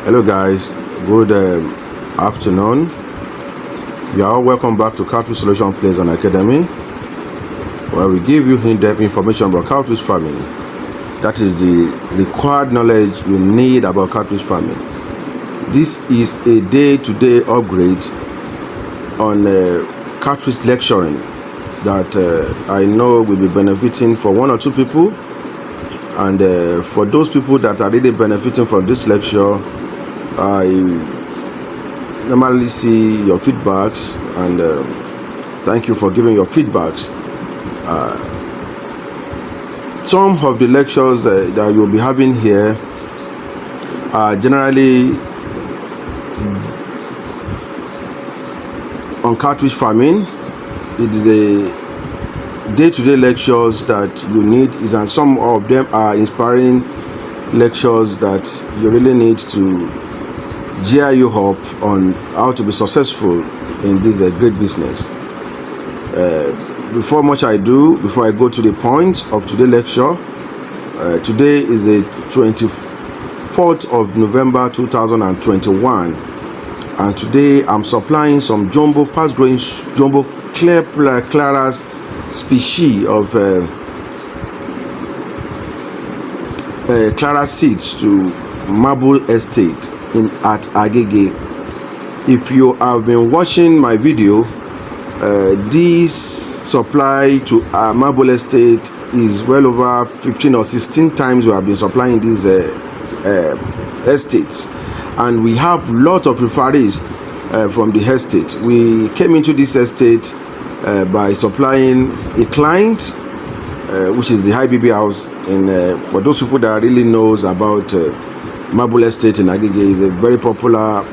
Hello guys, good afternoon. You are all welcome back to Catfish Solution Plays and Academy, where we give you in-depth information about catfish farming. That is the required knowledge you need about catfish farming. This is a day-to-day upgrade on catfish lecturing that I know will be benefiting for one or two people, and for those people that are really benefiting from this lecture, I normally see your feedbacks, and thank you for giving your feedbacks. Some of the lectures that you'll be having here are generally on catfish farming. It is a day-to-day lectures that you need, and some of them are inspiring lectures that you really need to gear you up on how to be successful in this great business. Before I go to the point of today's lecture, today is the 24th of November 2021, and today I'm supplying some fast-growing jumbo claras species of Clara seeds to Marble Estate at Agege. If you have been watching my video, this supply to Marble Estate is well over 15 or 16 times we have been supplying these estates, and we have a lot of referees from the estate. We came into this estate by supplying a client, which is the IBB house. And for those people that really knows about Marble Estate in Agege, is a very popular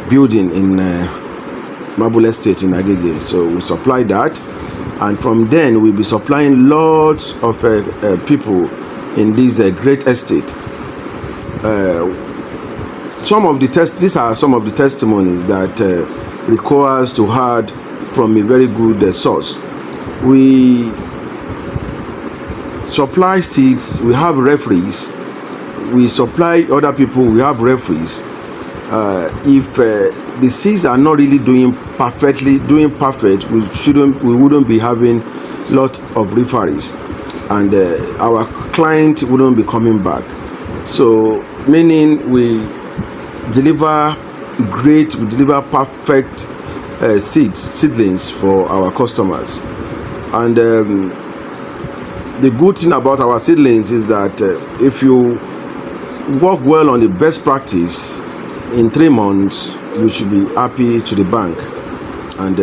building in Marble Estate in Agege. So we supply that, and from then we'll be supplying lots of people in this great estate. These are some of the testimonies that requires to add from a very good source. We supply seeds, we have referees. We supply other people, we have referees. If the seeds are not really doing perfect, we wouldn't be having a lot of referees, and our client wouldn't be coming back. So meaning we deliver perfect seedlings for our customers. And the good thing about our seedlings is that if you work well on the best practice, in 3 months you should be happy to the bank. And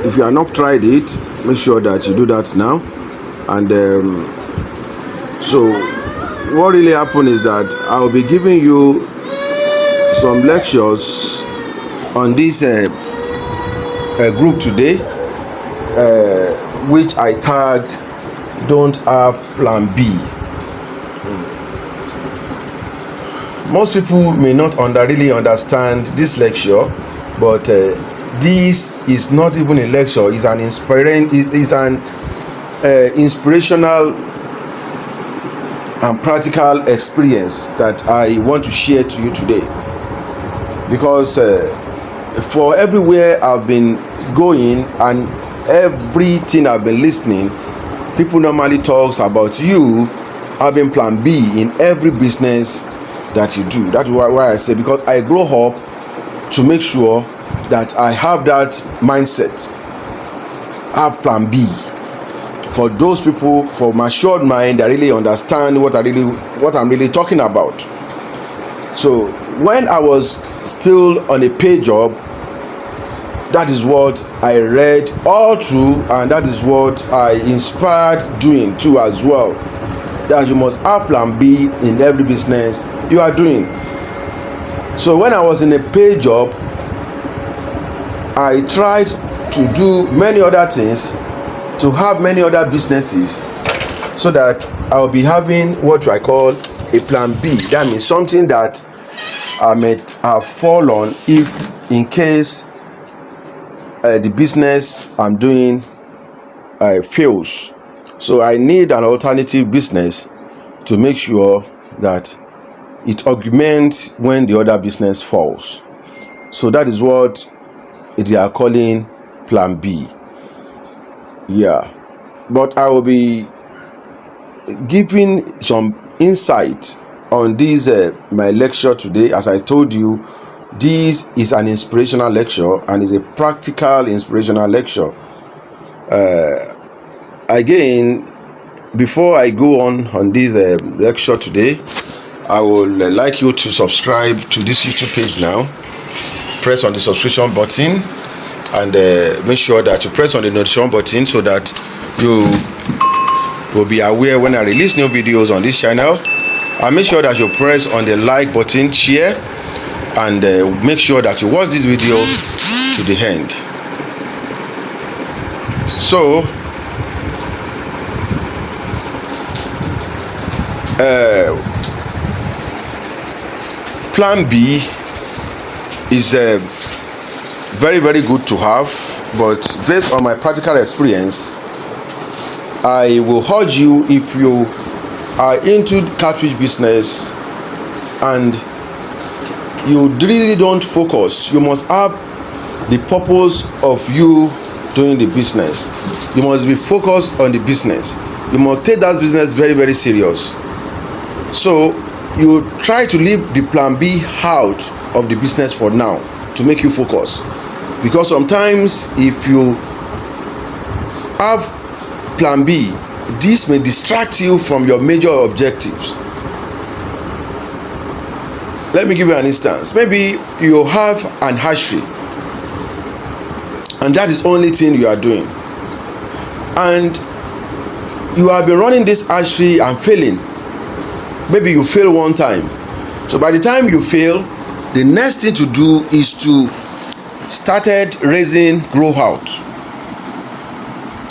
if you have not tried it, make sure that you do that now. And so what really happened is that I'll be giving you some lectures on this group today, which I tagged "Don't Have Plan B." Most people may not really understand this lecture, but this is not even a lecture. It's an inspirational and practical experience that I want to share to you today. Because for everywhere I've been going and everything I've been listening, people normally talks about you having plan B in every business that you do. That's why I say, because I grow up to make sure that I have that mindset, have plan B. For those people, for matured mind that really understand what I'm really talking about. So when I was still on a paid job, that is what I read all through, and that is what I inspired doing too as well. That you must have plan B in every business you are doing. So when I was in a paid job, I tried to do many other things, to have many other businesses, so that I'll be having what I call a plan B. That means something that I may have fallen if in case the business I'm doing fails. So I need an alternative business to make sure that it augments when the other business falls. So that is what they are calling plan B. Yeah, but I will be giving some insight on this my lecture today. As I told you, this is an inspirational lecture and is a practical inspirational lecture. Again, before I go on this lecture today, I would like you to subscribe to this YouTube page now. Press on the subscription button and make sure that you press on the notification button so that you will be aware when I release new videos on this channel. And make sure that you press on the like button, share, and make sure that you watch this video to the end. So plan B is very good to have, but based on my practical experience, I will urge you, if you are into catfish business and you really don't focus, you must have the purpose of you doing the business. You must be focused on the business. You must take that business very serious. So you try to leave the plan B out of the business for now to make you focus, because sometimes if you have plan B, this may distract you from your major objectives. Let me give you an instance. Maybe you have an hatchery and that is the only thing you are doing, and you have been running this hatchery and failing. Maybe you fail one time. So by the time you fail, the next thing to do is to started raising grow out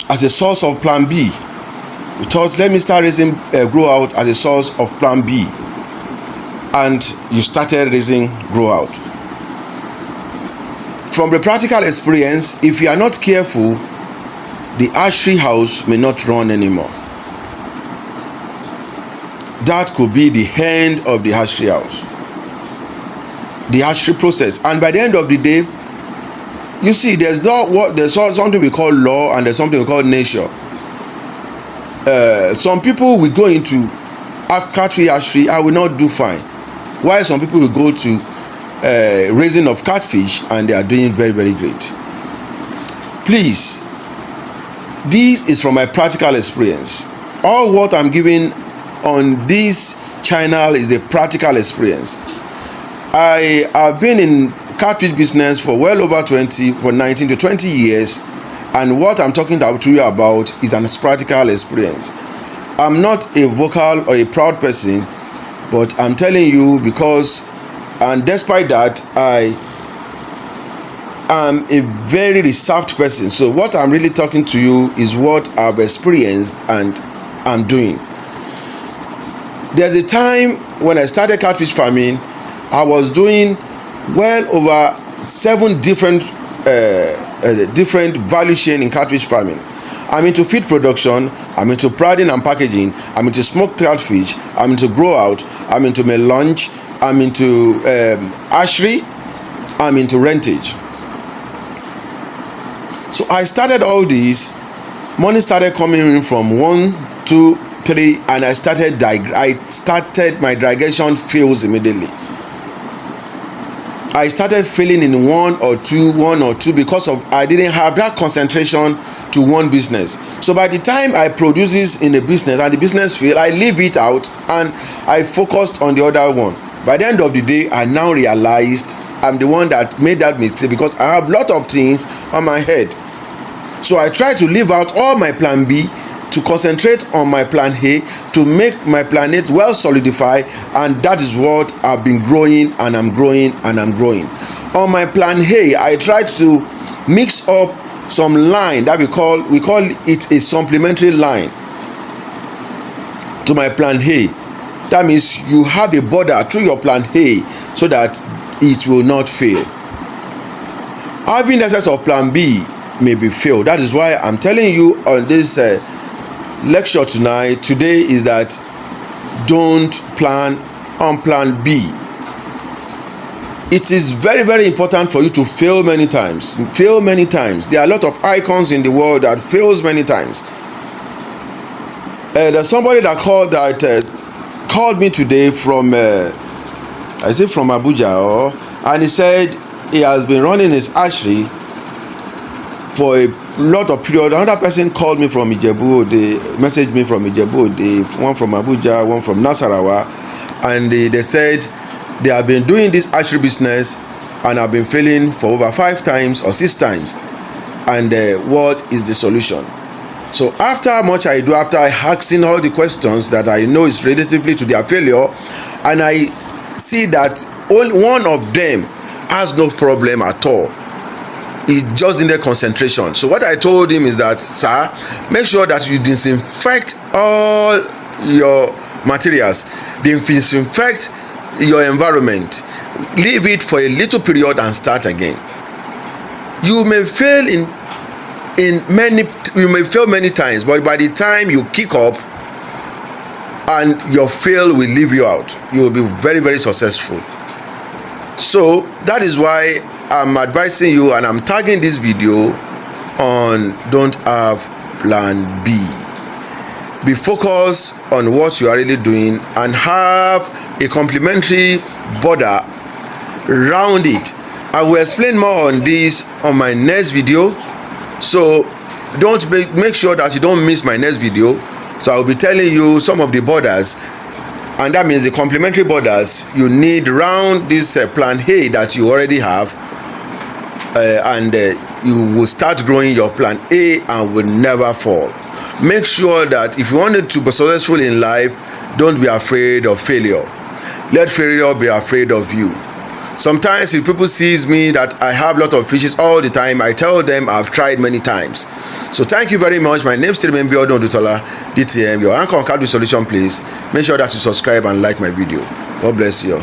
as a source of plan B. You thought, let me start raising grow out as a source of plan B, and you started raising grow out. From the practical experience, if you are not careful, the hatchery house may not run anymore. That could be the end of the hatchery house, the hatchery process. And by the end of the day, you see, there's something we call law and there's something we call nature. Some people will go into catfish hatchery and will not do fine, while some people will go to raising of catfish and they are doing very great. Please, this is from my practical experience. All what I'm giving on this channel is a practical experience. I have been in catfish business for well over 19 to 20 years, and what I'm talking to you about is an practical experience. I'm not a vocal or a proud person, but I'm telling you because, and despite that, I am a very reserved person. So what I'm really talking to you is what I've experienced and I'm doing. There's a time when I started catfish farming, I was doing well over 7 different value chain in catfish farming. I'm into feed production, I'm into prodding and packaging, I'm into smoked catfish, I'm into grow out, I'm into melange, I'm into hatchery, I'm into rentage. So I started all these, money started coming in from 1, 2, 3, and I started my digression fails immediately. I started failing in one or two because of I didn't have that concentration to one business. So by the time I produce this in a business and the business fail, I leave it out and I focused on the other one. By the end of the day, I now realized I'm the one that made that mistake because I have a lot of things on my head. So I try to leave out all my plan B to concentrate on my plan A, to make my plan A well solidified, and that is what I've been growing and I'm growing and I'm growing. On my plan A, I tried to mix up some line that we call it a supplementary line to my plan A. That means you have a border through your plan A so that it will not fail. Having excess of plan B may be failed. That is why I'm telling you on this lecture today is that don't plan on plan B. It is very, very important for you to fail many times. Fail many times. There are a lot of icons in the world that fails many times. There's somebody that called me today from from Agege, and he said he has been running his hatchery for a lot of period. Another person called me from Agege. They messaged me from Agege. One from Agege, one from Nasarawa, and they said they have been doing this hatchery business and have been failing for over 5 times or 6 times. And what is the solution? So after much I do, after I asking all the questions that I know is relatively to their failure, and I see that one of them has no problem at all, he just needed concentration. So what I told him is that, sir, make sure that you disinfect all your materials, disinfect your environment, leave it for a little period and start again. You may fail many times, but by the time you kick up and your fail will leave you out, you will be very, very successful. So that is why I'm advising you, and I'm tagging this video on don't have plan B. Be focused on what you are really doing and have a complementary border round it. I will explain more on this on my next video, so don't make sure that you don't miss my next video. So I will be telling you some of the borders, and that means the complementary borders you need around this plan A that you already have, and you will start growing your plan A and will never fall. Make sure that if you wanted to be successful in life, don't be afraid of failure. Let failure be afraid of you. Sometimes if people sees me that I have a lot of fishes all the time, I tell them I've tried many times. So thank you very much. My name is Biodun Odutola, DTM, your anchor on Card Solution. Please make sure that you subscribe and like my video. God bless you.